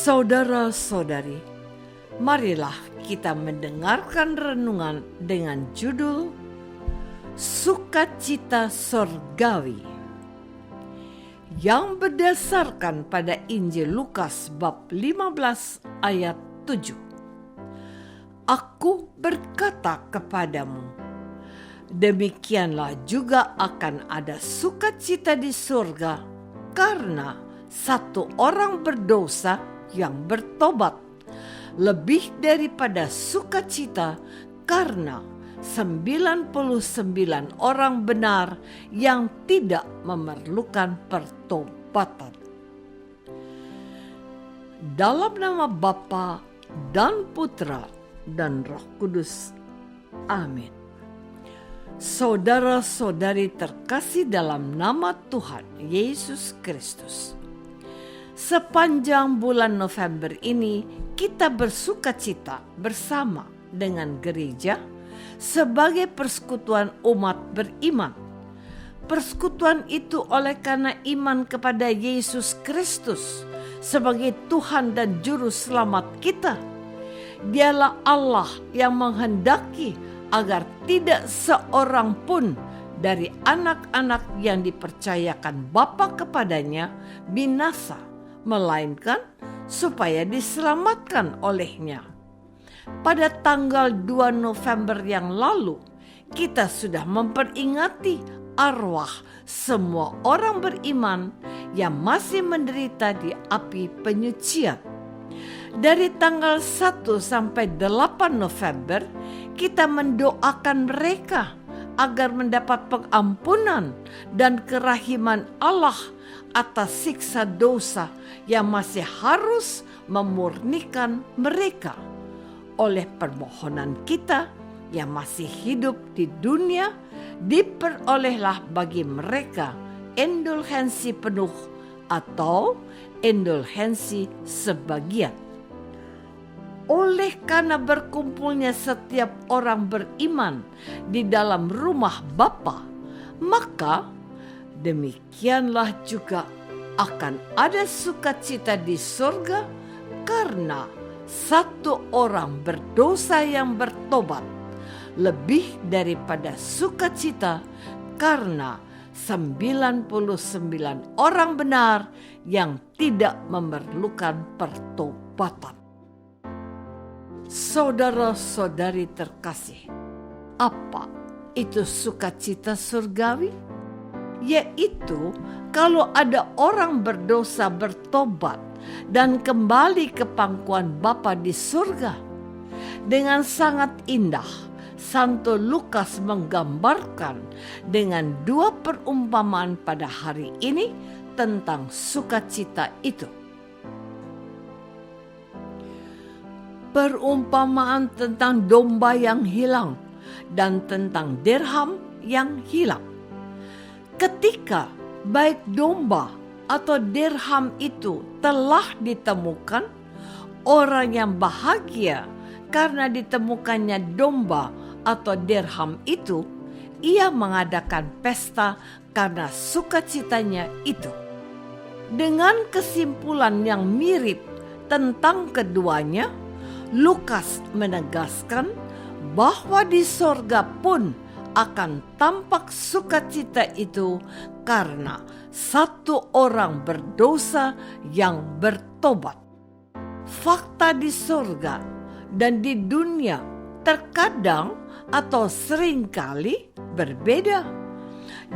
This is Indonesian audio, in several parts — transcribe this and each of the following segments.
Saudara-saudari, marilah kita mendengarkan renungan dengan judul Sukacita Sorgawi yang berdasarkan pada Injil Lukas bab 15 ayat 7. Aku berkata kepadamu, demikianlah juga akan ada sukacita di surga karena satu orang berdosa yang bertobat, lebih daripada sukacita karena 99 orang benar yang tidak memerlukan pertobatan. Dalam nama Bapa dan Putra dan Roh Kudus. Amin. Saudara-saudari terkasih dalam nama Tuhan Yesus Kristus. Sepanjang bulan November ini kita bersukacita bersama dengan gereja sebagai persekutuan umat beriman. Persekutuan itu oleh karena iman kepada Yesus Kristus sebagai Tuhan dan Juru Selamat kita. Dialah Allah yang menghendaki agar tidak seorang pun dari anak-anak yang dipercayakan Bapa kepadanya binasa, melainkan supaya diselamatkan olehnya. Pada tanggal 2 November yang lalu, kita sudah memperingati arwah semua orang beriman yang masih menderita di api penyucian. Dari tanggal 1 sampai 8 November, kita mendoakan mereka agar mendapat pengampunan dan kerahiman Allah atas siksa dosa yang masih harus memurnikan mereka. Oleh permohonan kita yang masih hidup di dunia, diperolehlah bagi mereka indulgensi penuh atau indulgensi sebagian. Oleh karena berkumpulnya setiap orang beriman di dalam rumah Bapa, maka demikianlah juga akan ada sukacita di surga karena satu orang berdosa yang bertobat, lebih daripada sukacita karena 99 orang benar yang tidak memerlukan pertobatan. Saudara-saudari terkasih, apa itu sukacita surgawi? Yaitu kalau ada orang berdosa bertobat dan kembali ke pangkuan Bapa di surga. Dengan sangat indah, Santo Lukas menggambarkan dengan dua perumpamaan pada hari ini tentang sukacita itu. Perumpamaan tentang domba yang hilang dan tentang dirham yang hilang. Ketika baik domba atau dirham itu telah ditemukan, orang yang bahagia karena ditemukannya domba atau dirham itu, ia mengadakan pesta karena sukacitanya itu. Dengan kesimpulan yang mirip tentang keduanya, Lukas menegaskan bahwa di sorga pun akan tampak sukacita itu karena satu orang berdosa yang bertobat. Fakta di sorga dan di dunia terkadang atau seringkali berbeda.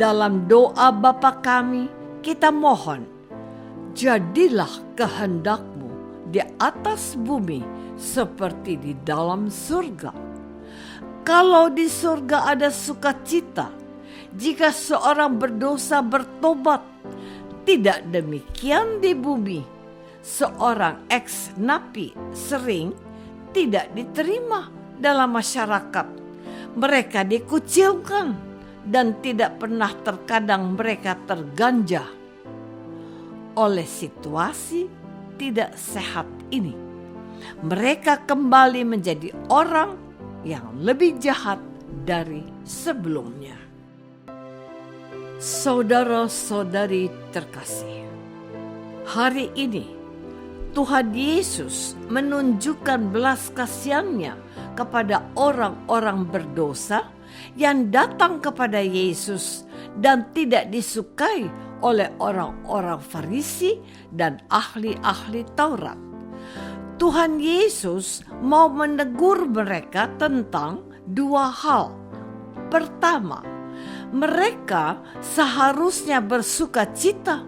Dalam doa Bapa kami, kita mohon, jadilah kehendakmu di atas bumi seperti di dalam surga. Kalau di surga ada sukacita jika seorang berdosa bertobat, tidak demikian di bumi. Seorang ex-napi sering tidak diterima dalam masyarakat. Mereka dikucilkan dan tidak pernah terkadang mereka terganja oleh situasi tidak sehat ini. Mereka kembali menjadi orang yang lebih jahat dari sebelumnya. Saudara-saudari terkasih, hari ini Tuhan Yesus menunjukkan belas kasihan-Nya kepada orang-orang berdosa yang datang kepada Yesus dan tidak disukai oleh orang-orang Farisi dan ahli-ahli Taurat. Tuhan Yesus mau menegur mereka tentang dua hal. Pertama, mereka seharusnya bersuka cita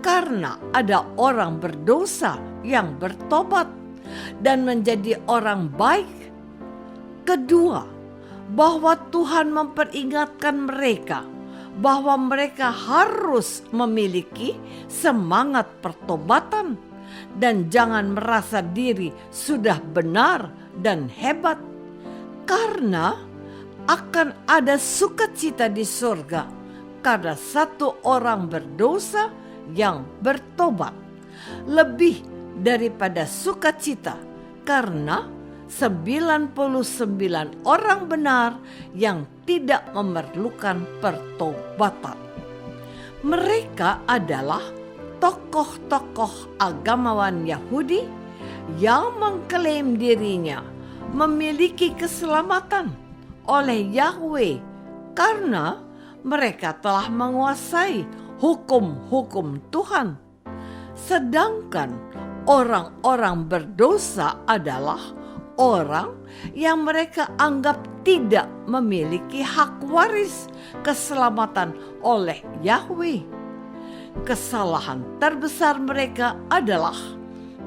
karena ada orang berdosa yang bertobat dan menjadi orang baik. Kedua, bahwa Tuhan memperingatkan mereka bahwa mereka harus memiliki semangat pertobatan dan jangan merasa diri sudah benar dan hebat, karena akan ada sukacita di surga karena satu orang berdosa yang bertobat, lebih daripada sukacita karena 99 orang benar yang tidak memerlukan pertobatan. Mereka adalah tokoh-tokoh agamawan Yahudi yang mengklaim dirinya memiliki keselamatan oleh Yahweh karena mereka telah menguasai hukum-hukum Tuhan. Sedangkan orang-orang berdosa adalah orang yang mereka anggap tidak memiliki hak waris keselamatan oleh Yahweh. Kesalahan terbesar mereka adalah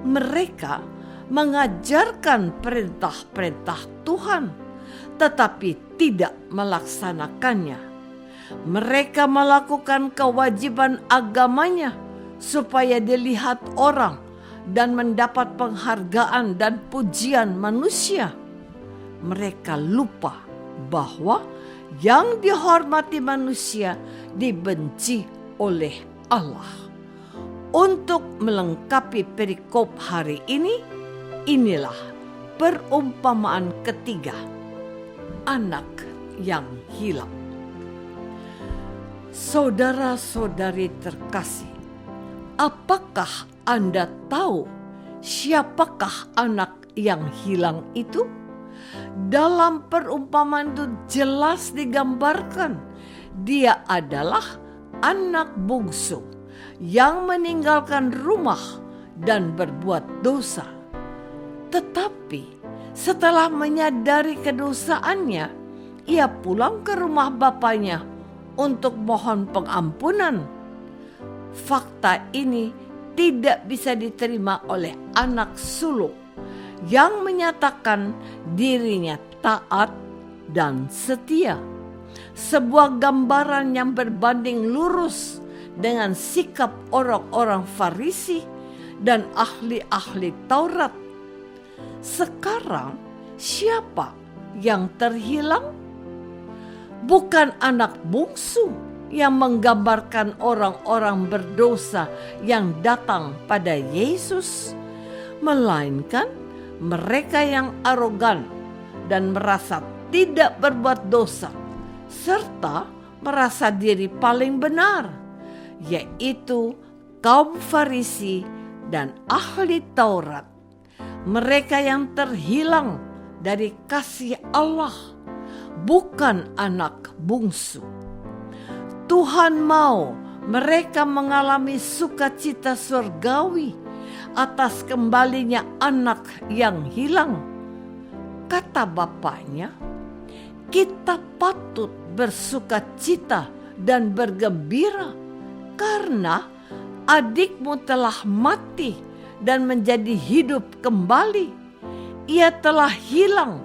mereka mengajarkan perintah-perintah Tuhan tetapi tidak melaksanakannya. Mereka melakukan kewajiban agamanya supaya dilihat orang dan mendapat penghargaan dan pujian manusia. Mereka lupa bahwa yang dihormati manusia dibenci oleh Allah. Untuk melengkapi perikop hari ini, inilah perumpamaan ketiga, anak yang hilang. Saudara-saudari terkasih, apakah Anda tahu siapakah anak yang hilang itu? Dalam perumpamaan itu jelas digambarkan dia adalah anak bungsu yang meninggalkan rumah dan berbuat dosa. Tetapi setelah menyadari kedosaannya, ia pulang ke rumah bapaknya untuk mohon pengampunan. Fakta ini tidak bisa diterima oleh anak sulung yang menyatakan dirinya taat dan setia. Sebuah gambaran yang berbanding lurus dengan sikap orang-orang Farisi dan ahli-ahli Taurat. Sekarang siapa yang terhilang? Bukan anak bungsu yang menggambarkan orang-orang berdosa yang datang pada Yesus, melainkan mereka yang arogan dan merasa tidak berbuat dosa, serta merasa diri paling benar, yaitu kaum Farisi dan ahli Taurat. Mereka yang terhilang dari kasih Allah, bukan anak bungsu. Tuhan mau mereka mengalami sukacita surgawi atas kembalinya anak yang hilang. Kata bapaknya, kita patut bersukacita dan bergembira karena adikmu telah mati dan menjadi hidup kembali. Ia telah hilang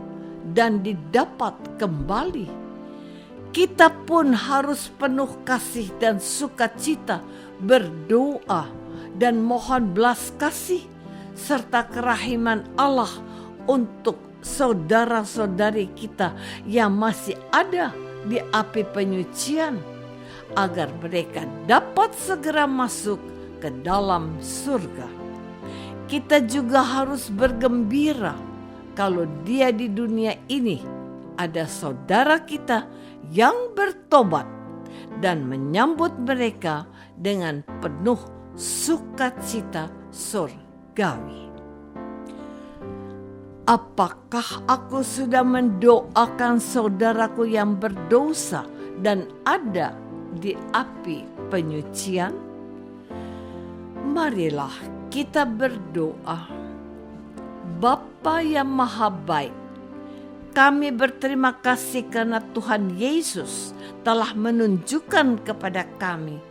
dan didapat kembali. Kita pun harus penuh kasih dan sukacita, berdoa dan mohon belas kasih serta kerahiman Allah untuk saudara-saudari kita yang masih ada di api penyucian, agar mereka dapat segera masuk ke dalam surga. Kita juga harus bergembira kalau dia di dunia ini ada saudara kita yang bertobat dan menyambut mereka dengan penuh sukacita surgawi. surgawi. Apakah aku sudah mendoakan saudaraku yang berdosa dan ada di api penyucian? Marilah kita berdoa. Bapa yang Maha Baik, kami berterima kasih karena Tuhan Yesus telah menunjukkan kepada kami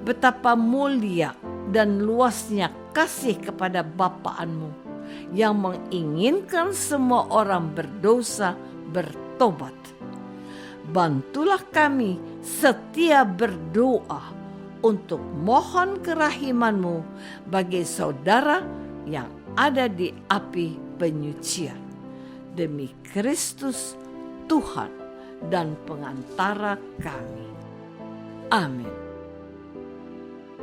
betapa mulia dan luasnya kasih kepada Bapa-Mu yang menginginkan semua orang berdosa bertobat. Bantulah kami setia berdoa untuk mohon kerahiman-Mu bagi saudara yang ada di api penyucian. Demi Kristus Tuhan dan pengantara kami. Amin.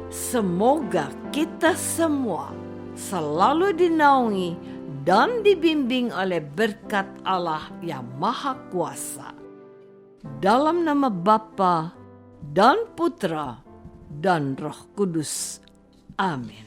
Semoga kita semua selalu dinaungi dan dibimbing oleh berkat Allah yang Maha Kuasa. Dalam nama Bapa dan Putra dan Roh Kudus. Amin.